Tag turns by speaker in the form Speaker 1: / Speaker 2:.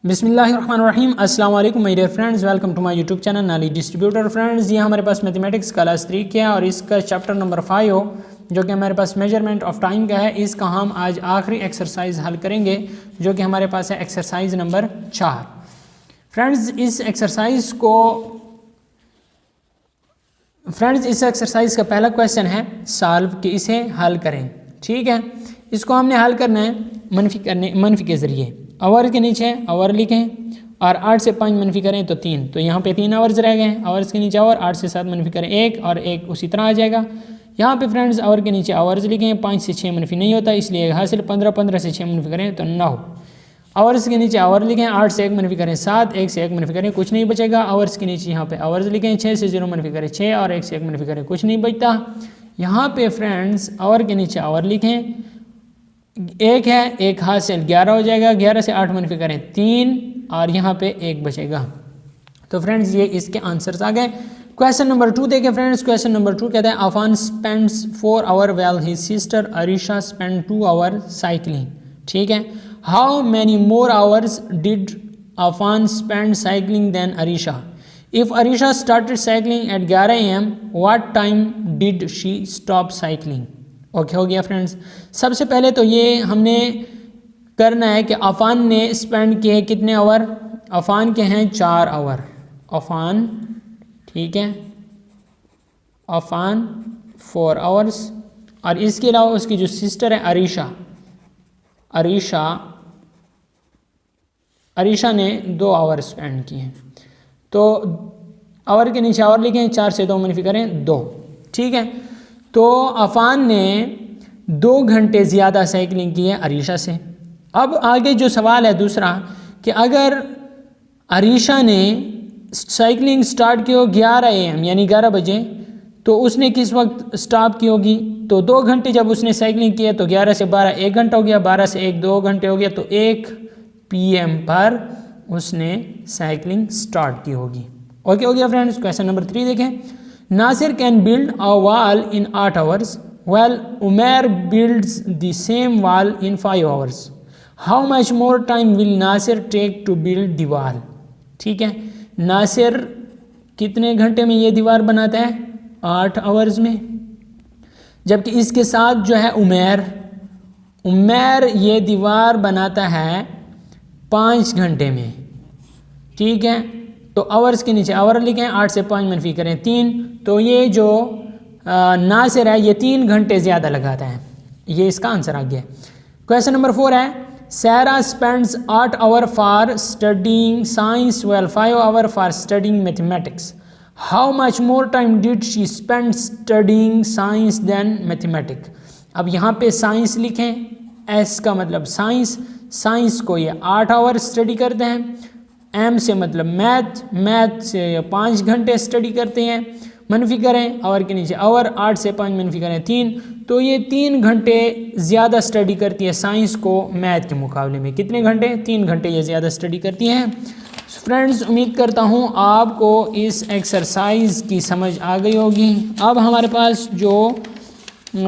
Speaker 1: बिस्मिल्लाहिर्रहमानिर्रहीम अस्सलाम वालेकुम my dear friends, welcome to my YouTube channel knowledge distributor. Friends, ये हमारे पास मैथमेटिक्स क्लास 3 का है और इसका चैप्टर नंबर 5 जो कि हमारे पास मेजरमेंट ऑफ टाइम का है। इसका हम आज आखिरी एक्सरसाइज हल करेंगे जो कि हमारे पास है एक्सरसाइज नंबर 4। फ्रेंड्स, इस एक्सरसाइज का पहला क्वेश्चन है सॉल्व कि इसे हल करें। ठीक है, इसको हमने हल करना है मनफी के ज़रिए। आवर के नीचे आवर लिखें और 8 से 5 मनफी करें तो 3, तो यहाँ पे 3 आवर्स रह गए। आवर्स के नीचे आवर, 8 से 7 मनफी करें 1 और 1 उसी तरह आ जाएगा। यहाँ पे फ्रेंड्स आवर के नीचे आवर्स लिखें, 5 से 6 मनफी नहीं होता इसलिए हासिल 15 से 6 मनफी करें तो 9। आवर्स के नीचे आवर लिखें, 8 से 1 मनफी करें 7, 1 से 1 मनफी करें कुछ नहीं बचेगा। आवर्स के नीचे यहाँ पे आवर्स लिखें, 6 से 0 मनफी करें 6 और 1 से 1 मनफी करें कुछ नहीं बचता। यहाँ पे फ्रेंड्स आवर के नीचे आवर लिखें, 1 है 1 हासिल 11 हो जाएगा। 11 से 8 मनफी करें 3 और यहाँ पे 1 बचेगा। तो फ्रेंड्स ये इसके आंसर्स आ गए। क्वेश्चन नंबर 2 देखें फ्रेंड्स। क्वेश्चन नंबर 2 कहता है Afan spends 4 hour while his sister Arisha spend 2 hour cycling. ठीक है, how many more hours did Afan spend cycling than Arisha? If Arisha started cycling at 11 AM, what time did she stop cycling? Okay हो गया friends. सबसे पहले तो ये हमने करना है कि अफान ने स्पेंड किए कितने आवर। अफान के हैं 4 आवर। अफान, ठीक है, अफान 4 आवर्स और इसके अलावा उसकी जो सिस्टर है अरीशा ने 2 आवर स्पेंड किए। तो आवर के नीचे आवर लिखें, 4 से 2 मनफी करें 2। ठीक है, तो अफान ने 2 घंटे ज़्यादा साइकिलिंग की है अरीशा से। अब आगे जो सवाल है दूसरा कि अगर अरीशा ने साइकिलिंग स्टार्ट की हो 11 AM यानी 11 बजे, तो उसने किस वक्त स्टॉप की होगी? तो 2 घंटे जब उसने साइकिलिंग की है तो 11 से 12 1 घंटा हो गया, 12 से 1 2 घंटे हो गया, तो 1 PM पर उसने साइकिलिंग स्टार्ट की होगी। ओके हो गया फ्रेंड्स। क्वेश्चन नंबर 3 देखें। Nasir can build a wall in 8 hours while Umair builds the same wall in 5 hours. How much more time will Nasir take to build the wall? ठीक है, नासिर कितने घंटे में ये दीवार बनाता है? 8 आवर्स में। जबकि इसके साथ जो है उमैर ये दीवार बनाता है 5 घंटे में। ठीक है, तो आवर्स के नीचे आवर लिखें, 8 से 5 मनफी करें 3, तो ये जो नासिर है ये 3 घंटे ज़्यादा लगाता है। ये इसका आंसर आ गया। क्वेश्चन नंबर 4 है Sara spends 8 hour for studying science while 5 hour for studying mathematics. How much more time did she spend studying science than mathematics? अब यहाँ पे साइंस लिखें, एस का मतलब साइंस को ये 8 आवर स्टडी करते हैं। एम से मतलब मैथ से 5 घंटे स्टडी करते हैं। मनफी करें आवर के नीचे आवर, 8 से 5 मनफी करें 3, तो ये 3 घंटे ज़्यादा स्टडी करती है साइंस को मैथ के मुकाबले में। कितने घंटे? 3 घंटे ये ज़्यादा स्टडी करती हैं। फ्रेंड्स, उम्मीद करता हूँ आपको इस एक्सरसाइज की समझ आ गई होगी। अब हमारे पास जो